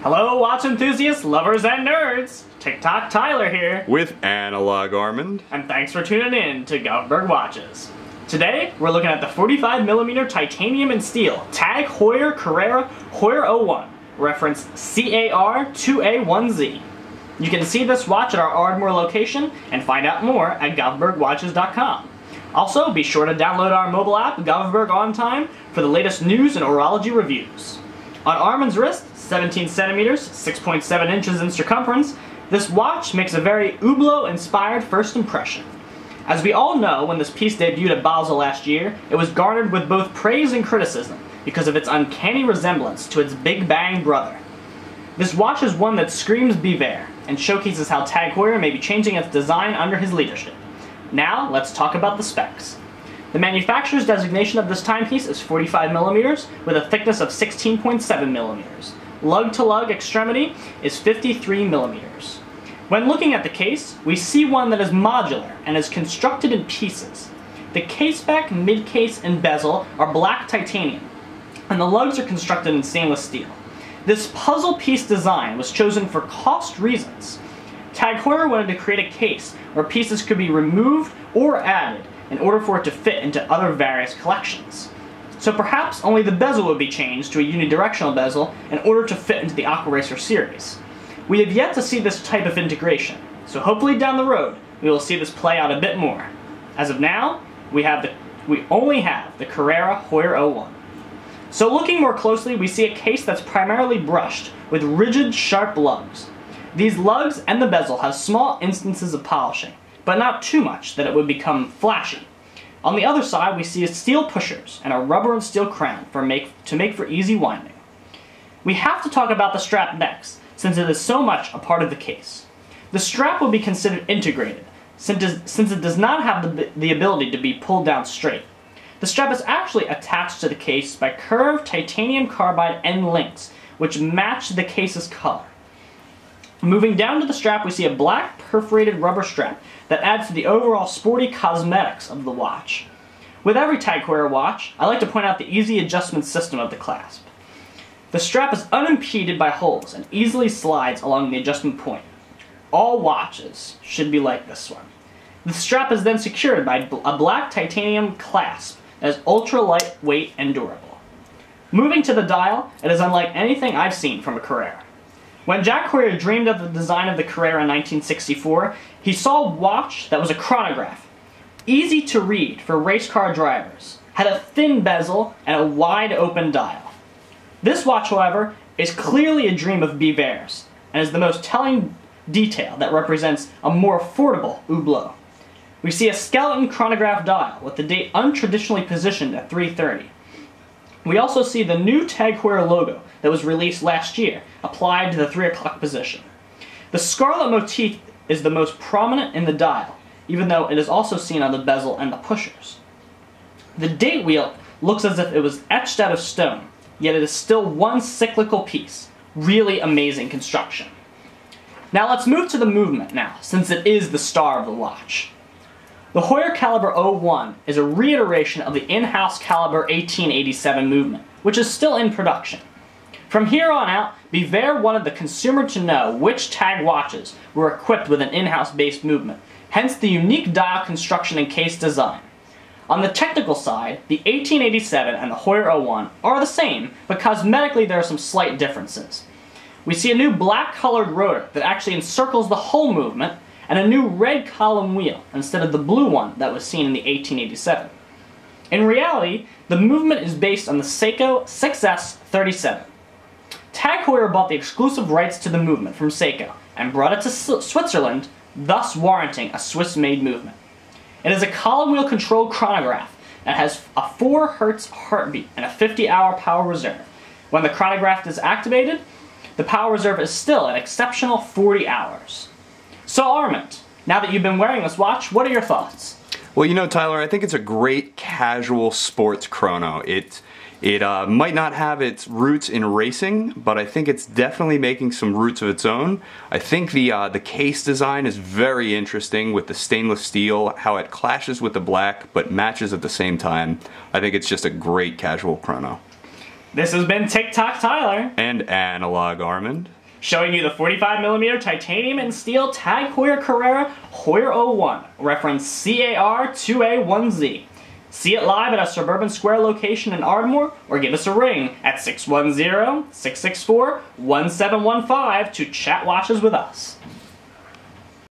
Hello watch enthusiasts, lovers and nerds! TikTok Tyler here. With Analog Armand. And thanks for tuning in to Govberg Watches. Today, we're looking at the 45mm titanium and steel Tag Heuer Carrera Heuer 01, reference CAR2A1Z. You can see this watch at our Ardmore location and find out more at govbergwatches.com. Also, be sure to download our mobile app, Govberg On Time, for the latest news and horology reviews. On Armand's wrist, 17 centimeters, 6.7 inches in circumference, this watch makes a very Hublot-inspired first impression. As we all know, when this piece debuted at Basel last year, it was garnered with both praise and criticism because of its uncanny resemblance to its Big Bang brother. This watch is one that screams bevel and showcases how Tag Heuer may be changing its design under his leadership. Now, let's talk about the specs. The manufacturer's designation of this timepiece is 45mm with a thickness of 16.7mm. Lug-to-lug extremity is 53mm. When looking at the case, we see one that is modular and is constructed in pieces. The caseback, midcase, and bezel are black titanium, and the lugs are constructed in stainless steel. This puzzle piece design was chosen for cost reasons. Tag Heuer wanted to create a case where pieces could be removed or added in order for it to fit into other various collections. So perhaps only the bezel would be changed to a unidirectional bezel in order to fit into the Aqua Racer series. We have yet to see this type of integration, so hopefully down the road we will see this play out a bit more. As of now, we only have the Carrera Heuer 01. So looking more closely, we see a case that's primarily brushed with rigid, sharp lugs. These lugs and the bezel have small instances of polishing, but not too much that it would become flashy. On the other side, we see steel pushers and a rubber and steel crown to make for easy winding. We have to talk about the strap next, since it is so much a part of the case. The strap would be considered integrated, since it does not have the ability to be pulled down straight. The strap is actually attached to the case by curved titanium carbide endlinks, which match the case's color. Moving down to the strap, we see a black perforated rubber strap that adds to the overall sporty cosmetics of the watch. With every Tag Heuer watch, I like to point out the easy adjustment system of the clasp. The strap is unimpeded by holes and easily slides along the adjustment point. All watches should be like this one. The strap is then secured by a black titanium clasp that is ultra lightweight and durable. Moving to the dial, it is unlike anything I've seen from a Carrera. When Jack Heuer dreamed of the design of the Carrera in 1964, he saw a watch that was a chronograph, easy to read for race car drivers, had a thin bezel, and a wide open dial. This watch, however, is clearly a dream of bevels, and is the most telling detail that represents a more affordable Hublot. We see a skeleton chronograph dial with the date untraditionally positioned at 3:30. We also see the new Tag Heuer logo that was released last year, applied to the 3 o'clock position. The scarlet motif is the most prominent in the dial, even though it is also seen on the bezel and the pushers. The date wheel looks as if it was etched out of stone, yet it is still one cyclical piece. Really amazing construction. Now let's move to the movement now, since it is the star of the watch. The Heuer Caliber 01 is a reiteration of the in-house Caliber 1887 movement, which is still in production. From here on out, Bever wanted the consumer to know which Tag watches were equipped with an in-house based movement, hence the unique dial construction and case design. On the technical side, the 1887 and the Heuer 01 are the same, but cosmetically there are some slight differences. We see a new black colored rotor that actually encircles the whole movement, and a new red column wheel instead of the blue one that was seen in the 1887. In reality, the movement is based on the Seiko 6S37. Tag Heuer bought the exclusive rights to the movement from Seiko and brought it to Switzerland, thus warranting a Swiss-made movement. It is a column wheel controlled chronograph that has a 4 Hz heartbeat and a 50-hour power reserve. When the chronograph is activated, the power reserve is still an exceptional 40 hours. So Armand, now that you've been wearing this watch, what are your thoughts? Well, you know, Tyler, I think it's a great casual sports chrono. It might not have its roots in racing, but I think it's definitely making some roots of its own. I think the case design is very interesting with the stainless steel, how it clashes with the black but matches at the same time. I think it's just a great casual chrono. This has been TikTok Tyler. And Analog Armand. Showing you the 45mm titanium and steel Tag Heuer Carrera Heuer 01, reference CAR2A1Z. See it live at a Suburban Square location in Ardmore, or give us a ring at 610-664-1715 to chat watches with us.